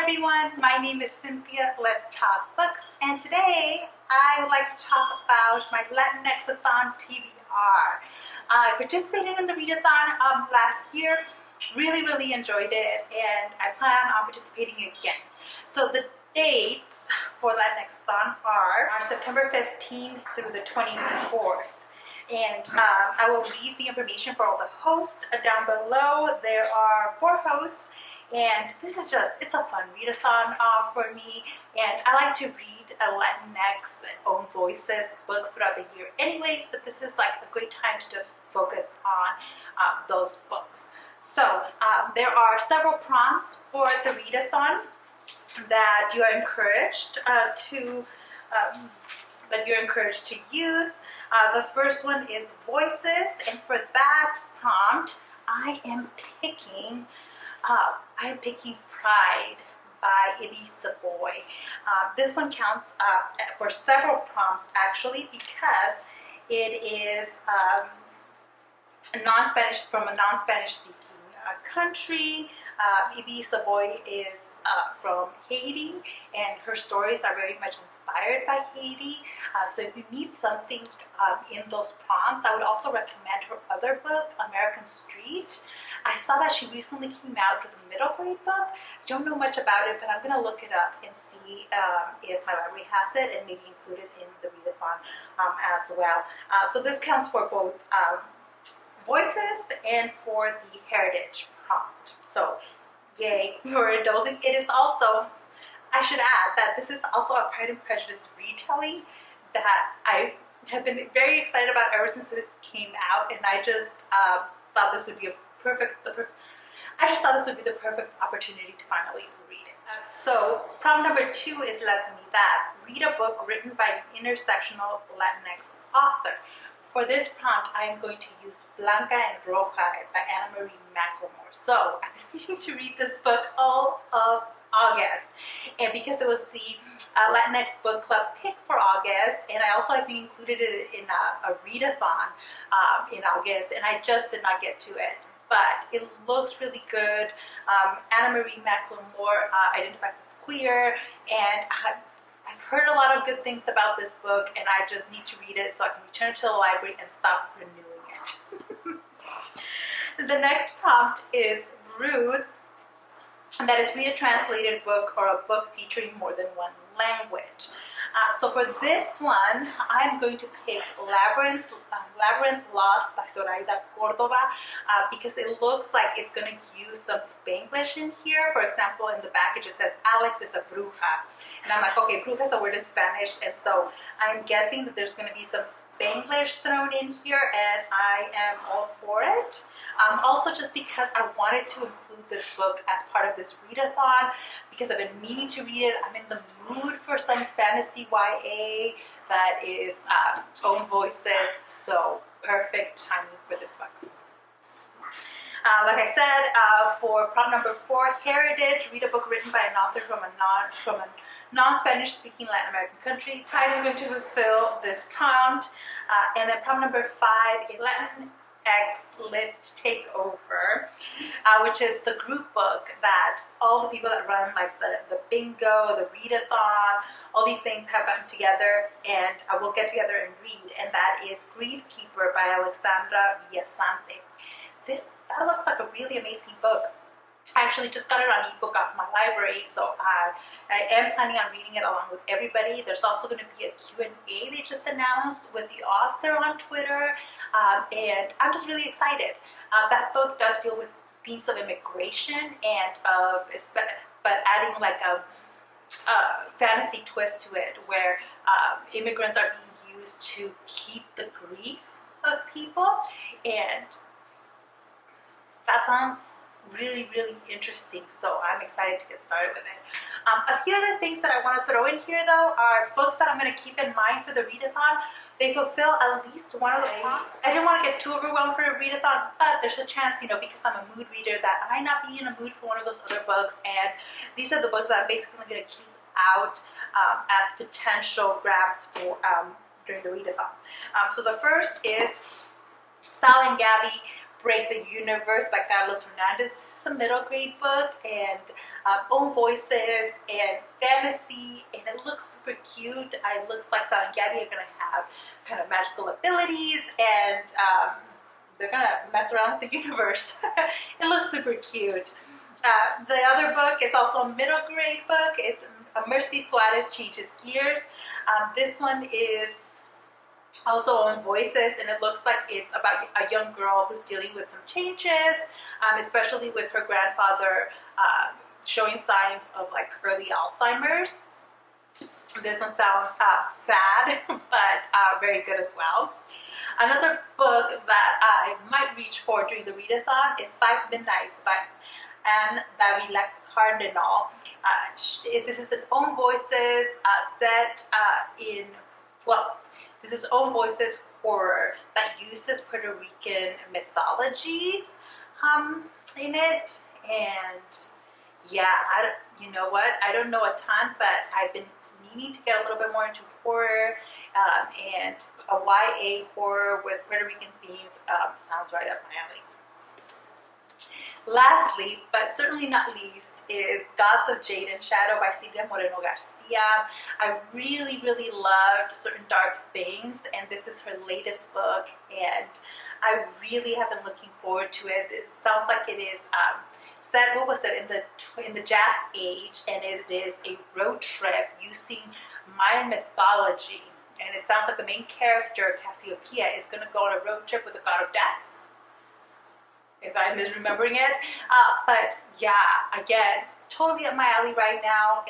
everyone, my name is Cynthia. Let's talk books, and today I would like to talk about my Latinx-athon TBR. I participated in the readathon last year, really enjoyed it, and I plan on participating again. So the dates for Latinx-athon are September 15th through the 24th. And I will leave the information for all the hosts down below. There are 4 hosts, and this is it's a fun readathon for me. And I like to read Latinx own voices books throughout the year anyways, but this is like a great time to just focus on those books. So there are several prompts for the readathon that you are encouraged to use. The first one is voices, and for that prompt, I am picking Pride by Ibi Zoboi. This one counts for several prompts actually, because it is from a non-Spanish speaking country. Ibi Zoboi is from Haiti, and her stories are very much inspired by Haiti. So if you need something in those prompts, I would also recommend her other book, American Street. I saw that she recently came out with a middle grade book. I don't know much about it, but I'm going to look it up and see if my library has it and maybe include it in the readathon as well. So this counts for both voices and for the heritage prompt. So yay for adulting. It is also, I should add that this is also a Pride and Prejudice retelling that I have been very excited about ever since it came out, and I just thought this would be the perfect opportunity to finally read it. So prompt number 2 is Latinidad. Read a book written by an intersectional Latinx author. For this prompt, I am going to use Blanca and Roja by McLemore. So I've been meaning to read this book all of August, and because it was the Latinx book club pick for August, and I also included it in a readathon in August, and I just did not get to it. But it looks really good. McLemore identifies as queer, and I've heard a lot of good things about this book, and I just need to read it so I can return it to the library and stop renewing it. The next prompt is Roots, and that is read a translated book or a book featuring more than one language. So for this one, I'm going to pick Labyrinth Lost by Zoraida, Cordova, because it looks like it's going to use some Spanglish in here. For example, in the back it just says Alex is a bruja. And I'm like, okay, bruja is a word in Spanish, and so I'm guessing that there's going to be some Spanglish thrown in here, and I am all for it. Also, just because I wanted to include this book as part of this readathon, because I've been meaning to read it. I'm in the mood for some fantasy YA that is own voices, so perfect timing for this book. Like I said, for prompt number 4, Heritage, read a book written by an author from a non-Spanish speaking Latin American country. Pride is going to fulfill this prompt. And then prompt number 5 is Latinx Lit Takeover, which is the group book that all the people that run like the bingo, the readathon, all these things have gotten together, and we'll get together and read, and that is Greenkeeper by Alexandra Villasante. That looks like a really amazing book. I actually just got it on ebook off my library, so I am planning on reading it along with everybody. There's also going to be a Q&A they just announced with the author on Twitter, and I'm just really excited. That book does deal with themes of immigration but adding like a fantasy twist to it, where immigrants are being used to keep the grief of people, and that sounds really interesting, so I'm excited to get started with it. A few other things that I want to throw in here though are books that I'm going to keep in mind for the readathon. They fulfill at least one of the prompts. I didn't want to get too overwhelmed for a readathon, but there's a chance, because I'm a mood reader, that I might not be in a mood for one of those other books, and these are the books that I'm basically going to keep out as potential grabs for during the readathon. So the first is Sal and Gabi Break the Universe by Hernandez. This is a middle grade book, and Own Voices and Fantasy, and it looks super cute. It looks like Sal and Gabi are going to have kind of magical abilities, and they're going to mess around with the universe. It looks super cute. The other book is also a middle grade book. It's Merci, Suarez Changes Gears. This one is also Own Voices, and it looks like it's about a young girl who's dealing with some changes, especially with her grandfather showing signs of like early Alzheimer's. This one sounds sad, but very good as well. Another book that I might reach for during the readathon is 5 Midnights by Davila Cardinal. This is an Own Voices set in, well, this is Own Voices horror that uses Puerto Rican mythologies in it. And yeah, you know what? I don't know a ton, but I've been needing to get a little bit more into horror, and a YA horror with Puerto Rican themes sounds right up my alley. Lastly, but certainly not least, is Gods of Jade and Shadow by Silvia Moreno Garcia. I really, really loved Certain Dark Things, and this is her latest book, and I really have been looking forward to it. It sounds like it is set, what was it, in the Jazz Age, and it is a road trip using Mayan mythology, and it sounds like the main character, Cassiopeia, is going to go on a road trip with the god of death, if I'm misremembering it. But yeah, again, totally up my alley right now,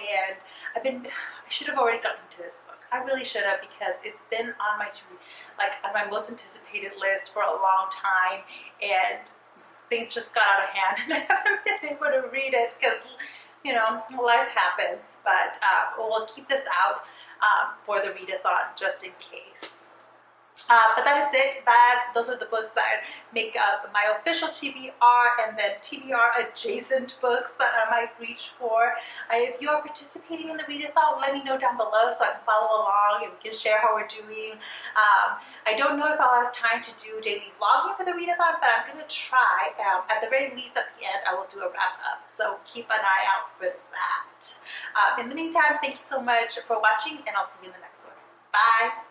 and I should have already gotten into this book. I really should have, because it's been on my most anticipated list for a long time, and things just got out of hand, and I haven't been able to read it because, you know, life happens. But we'll keep this out for the readathon just in case. But that is it. Those are the books that make up my official TBR, and then TBR adjacent books that I might reach for. If you are participating in the readathon, let me know down below so I can follow along and we can share how we're doing. I don't know if I'll have time to do daily vlogging for the readathon, but I'm going to try. At the very least, at the end, I will do a wrap up. So keep an eye out for that. In the meantime, thank you so much for watching, and I'll see you in the next one. Bye.